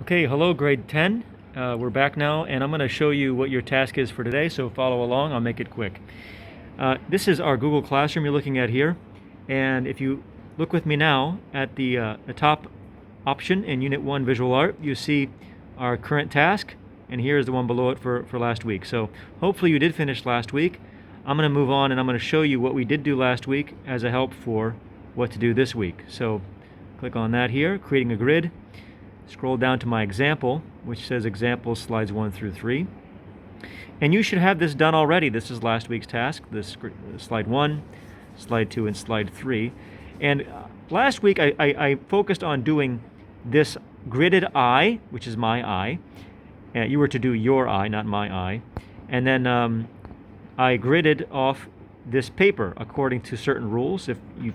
Okay, hello grade 10. We're back now and I'm going to show you what your task is for today, so follow along. I'll make it quick. This is our Google Classroom you're looking at here, and if you look with me now at the top option in Unit 1 Visual Art, you see our current task, and here's the one below it for last week. So hopefully you did finish last week. I'm going to move on and I'm going to show you what we did do last week as a help for what to do this week. So click on that here, creating a grid. Scroll down to my example, which says example slides 1 through 3. And you should have this done already. This is last week's task, this slide 1, slide 2, and slide 3. And last week I focused on doing this gridded eye, which is my eye. You were to do your eye, not my eye. And then I gridded off this paper according to certain rules. If you're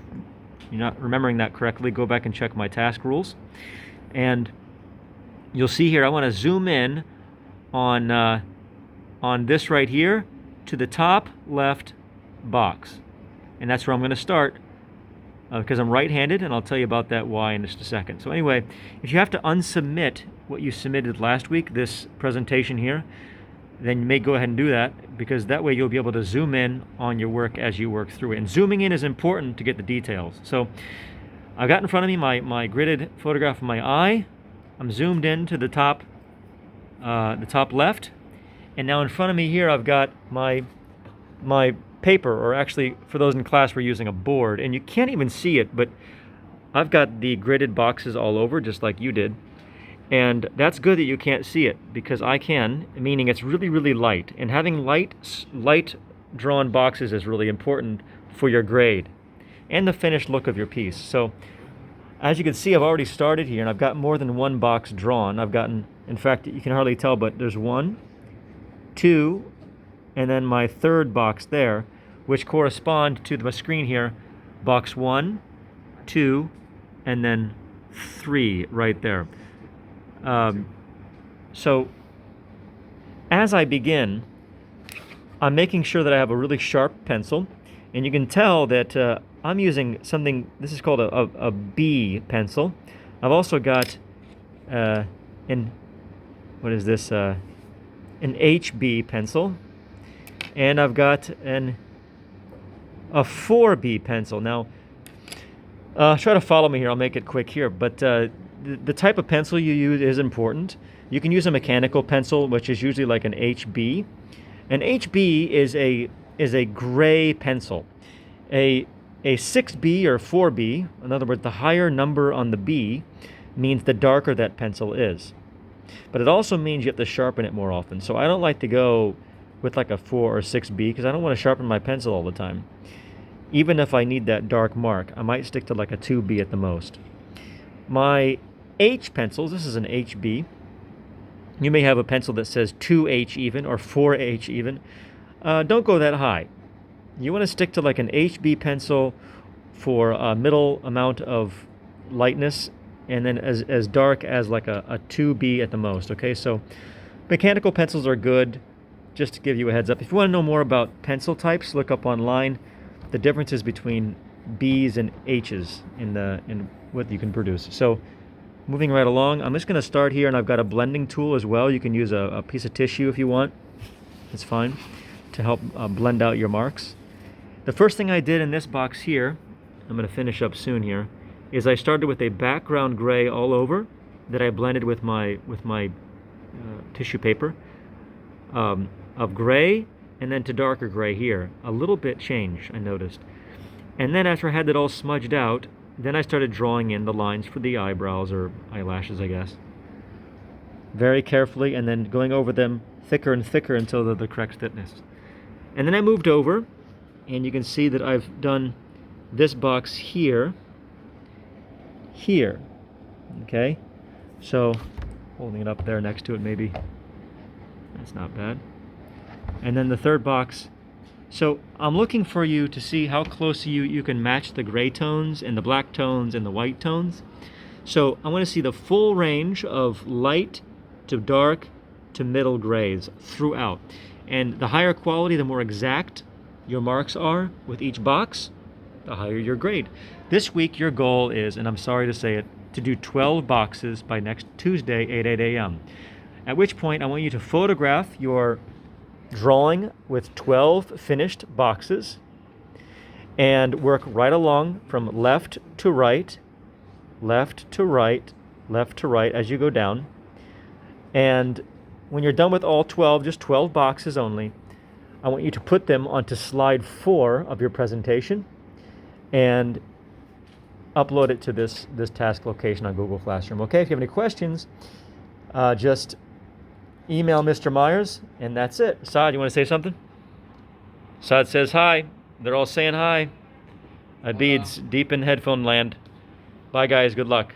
not remembering that correctly, go back and check my task rules. And you'll see here, I want to zoom in on this right here to the top left box. And that's where I'm going to start because I'm right-handed, and I'll tell you about that why in just a second. So anyway, if you have to unsubmit what you submitted last week, this presentation here, then you may go ahead and do that, because that way you'll be able to zoom in on your work as you work through it. And zooming in is important to get the details. So I've got in front of me my gridded photograph of my eye. I'm zoomed in to the top left, and now in front of me here I've got my paper, or actually for those in class we're using a board, and you can't even see it, but I've got the gridded boxes all over just like you did, and that's good that you can't see it because I can, meaning it's really light, and having light drawn boxes is really important for your grade and the finished look of your piece. So as you can see, I've already started here and I've got more than one box drawn. I've gotten, in fact, you can hardly tell, but there's 1, 2, and then my third box there, which correspond to the screen here, box 1, 2, and then 3 right there. So as I begin, I'm making sure that I have a really sharp pencil, and you can tell that I'm using something, this is called a B pencil. I've also got an HB pencil, and I've got a 4B pencil. Now, try to follow me here, I'll make it quick here, but the type of pencil you use is important. You can use a mechanical pencil, which is usually like an HB. An HB is a gray pencil. A 6B or 4B, in other words, the higher number on the B, means the darker that pencil is. But it also means you have to sharpen it more often. So I don't like to go with like a 4 or 6B because I don't want to sharpen my pencil all the time. Even if I need that dark mark, I might stick to like a 2B at the most. My H pencils, this is an HB. You may have a pencil that says 2H even or 4H even. Don't go that high. You want to stick to like an HB pencil for a middle amount of lightness, and then as dark as like a 2B at the most, okay? So mechanical pencils are good, just to give you a heads up. If you want to know more about pencil types, look up online the differences between B's and H's in what you can produce. So moving right along, I'm just going to start here, and I've got a blending tool as well. You can use a piece of tissue if you want. It's fine to help blend out your marks. The first thing I did in this box here, I'm going to finish up soon here, is I started with a background gray all over that I blended with my tissue paper of gray, and then to darker gray here. A little bit change, I noticed. And then after I had that all smudged out, then I started drawing in the lines for the eyebrows or eyelashes, I guess. Very carefully, and then going over them thicker and thicker until they're the correct thickness. And then I moved over, and you can see that I've done this box here, okay? So, holding it up there next to it maybe, that's not bad. And then the third box. So I'm looking for you to see how close you can match the gray tones and the black tones and the white tones. So I want to see the full range of light to dark to middle grays throughout. And the higher quality, the more exact your marks are with each box, the higher your grade. This week your goal is, and I'm sorry to say it, to do 12 boxes by next Tuesday, 8 a.m. At which point I want you to photograph your drawing with 12 finished boxes and work right along from left to right, left to right, left to right as you go down. And when you're done with all 12, just 12 boxes only, I want you to put them onto slide 4 of your presentation and upload it to this task location on Google Classroom. Okay, if you have any questions, just email Mr. Myers, and that's it. Saad, you want to say something? Saad says hi. They're all saying hi. Abid's deep in headphone land. Bye, guys. Good luck.